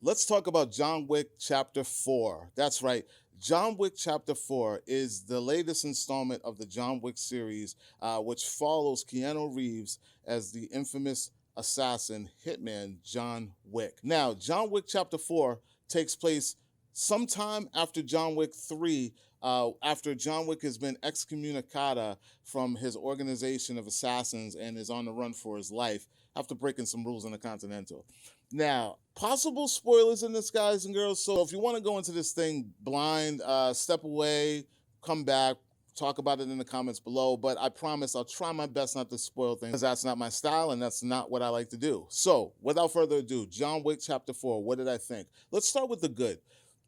Let's talk about John Wick Chapter 4. That's right. John Wick Chapter 4 is the latest installment of the John Wick series, which follows Keanu Reeves as the infamous assassin hitman John Wick. Now, John Wick Chapter 4 takes place sometime after John Wick 3, after John Wick has been excommunicada from his organization of assassins and is on the run for his life after breaking some rules in the Continental. Now, possible spoilers in this, guys and girls. So if you want to go into this thing blind, step away, come back, talk about it in the comments below. But I promise I'll try my best not to spoil things because that's not my style and that's not what I like to do. So without further ado, John Wick Chapter 4, what did I think? Let's start with the good.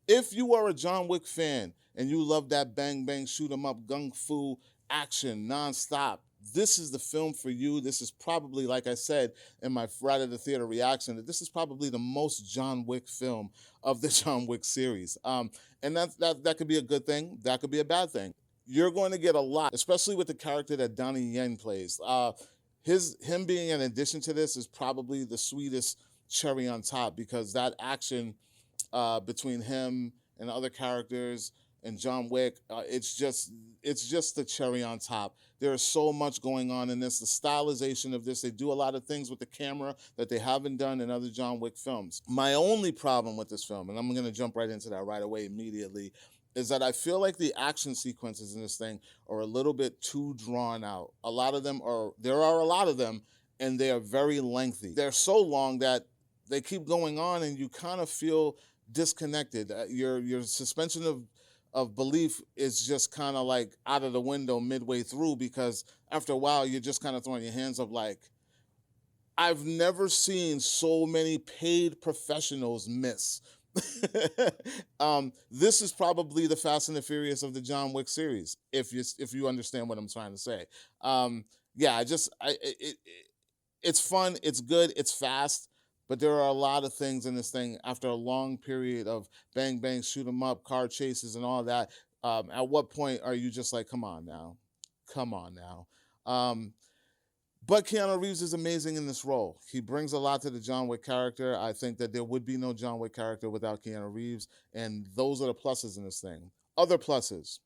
If you are a John Wick fan and you love that bang bang shoot 'em up gung fu action nonstop, this is the film for you. This is probably, like I said in my Friday the Theater reaction, that this is probably the most John Wick film of the John Wick series. And that could be a good thing. That could be a bad thing. You're going to get a lot, especially with the character that Donnie Yen plays. Him being an addition to this is probably the sweetest cherry on top because that action between him and other characters and John Wick, it's just the cherry on top. There is so much going on in this. The stylization of this, they do a lot of things with the camera that they haven't done in other John Wick films. My only problem with this film, and I'm going to jump right into that right away immediately, is that I feel like the action sequences in this thing are a little bit too drawn out. There are a lot of them, and they are very lengthy. They're so long that they keep going on, and you kind of feel disconnected. Your suspension of belief is just kind of like out of the window midway through because after a while you're just kind of throwing your hands up like, I've never seen so many paid professionals miss. This is probably the Fast and the Furious of the John Wick series, if you understand what I'm trying to say. Yeah, it's fun, it's good, it's fast, but there are a lot of things in this thing after a long period of bang bang shoot 'em up, car chases, and all that. At what point are you just like, come on now, come on now? Um, but Keanu Reeves is amazing in this role. He brings a lot to the John Wick character. I think that there would be no John Wick character without Keanu Reeves, and those are the pluses in this thing. Other pluses,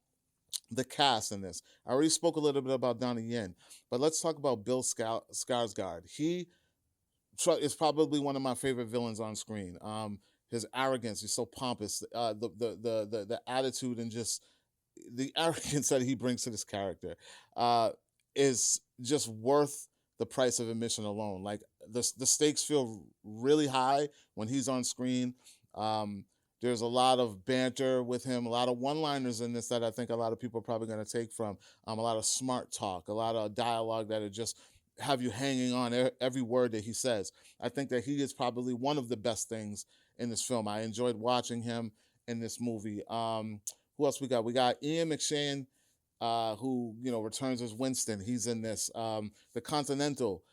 the cast in this. I already spoke a little bit about Donnie Yen, but let's talk about Bill Skarsgård. He is probably one of my favorite villains on screen. His arrogance, he's so pompous. The attitude and just the arrogance that he brings to this character is just worth the price of admission alone. Like the stakes feel really high when he's on screen. There's a lot of banter with him, a lot of one-liners in this that I think a lot of people are probably going to take from. A lot of smart talk, a lot of dialogue that are just have you hanging on every word that he says. I think that he is probably one of the best things in this film. I enjoyed watching him in this movie. Who else we got? We got Ian McShane, who returns as Winston. He's in this. The Continental.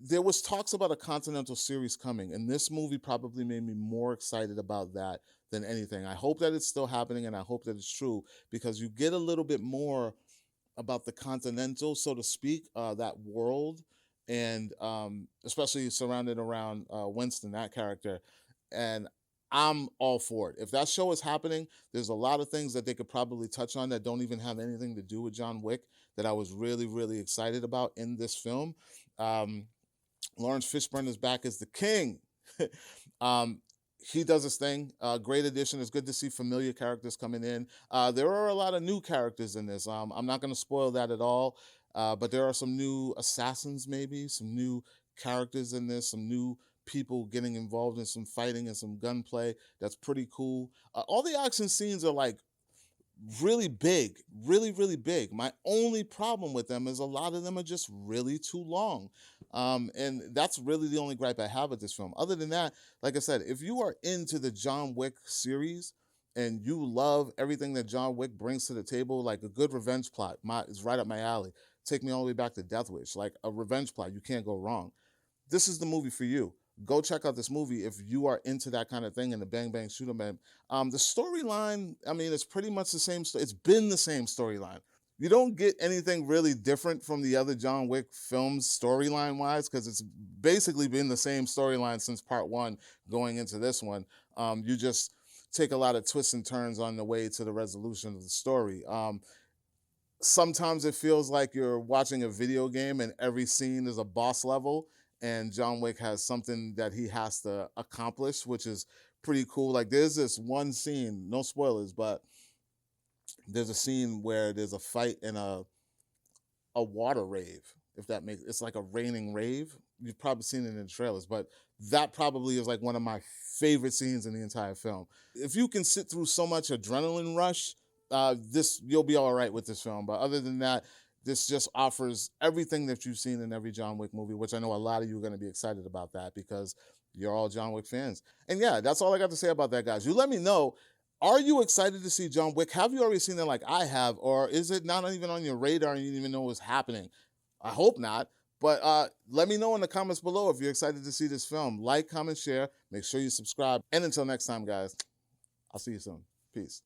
There was talks about a Continental series coming, and this movie probably made me more excited about that than anything. I hope that it's still happening, and I hope that it's true because you get a little bit more about the Continental, so to speak, that world, and especially surrounded around Winston, that character. And I'm all for it. If that show is happening, there's a lot of things that they could probably touch on that don't even have anything to do with John Wick that I was really, really excited about in this film. Um, Lawrence Fishburne is back as the king. um, he does his thing. Great addition. It's good to see familiar characters coming in. There are a lot of new characters in this. I'm not going to spoil that at all, but there are some new assassins, maybe some new characters in this, some new people getting involved in some fighting and some gunplay. That's pretty cool. All the action scenes are like really big, really, really big. My only problem with them is a lot of them are just really too long. And that's really the only gripe I have with this film. Other than that, like I said, if you are into the John Wick series and you love everything that John Wick brings to the table, like a good revenge plot, is right up my alley. Take me all the way back to Death Wish, like a revenge plot, you can't go wrong. This is the movie for you. Go check out this movie if you are into that kind of thing and the bang bang shoot 'em. The storyline, I mean, it's pretty much the same. It's been the same storyline. You don't get anything really different from the other John Wick films storyline wise, because it's basically been the same storyline since part one going into this one. You just take a lot of twists and turns on the way to the resolution of the story. Sometimes it feels like you're watching a video game and every scene is a boss level, and John Wick has something that he has to accomplish, which is pretty cool. Like there's this one scene, no spoilers, but there's a scene where there's a fight in a water rave. If that makes it's like a raining rave. You've probably seen it in the trailers, but that probably is like one of my favorite scenes in the entire film. If you can sit through so much adrenaline rush, this you'll be all right with this film. But other than that, this just offers everything that you've seen in every John Wick movie, which I know a lot of you are going to be excited about that because you're all John Wick fans. And yeah, that's all I got to say about that, guys. You let me know. Are you excited to see John Wick? Have you already seen it like I have, or is it not even on your radar and you didn't even know it was happening? I hope not. But let me know in the comments below if you're excited to see this film. Like, comment, share. Make sure you subscribe. And until next time, guys, I'll see you soon. Peace.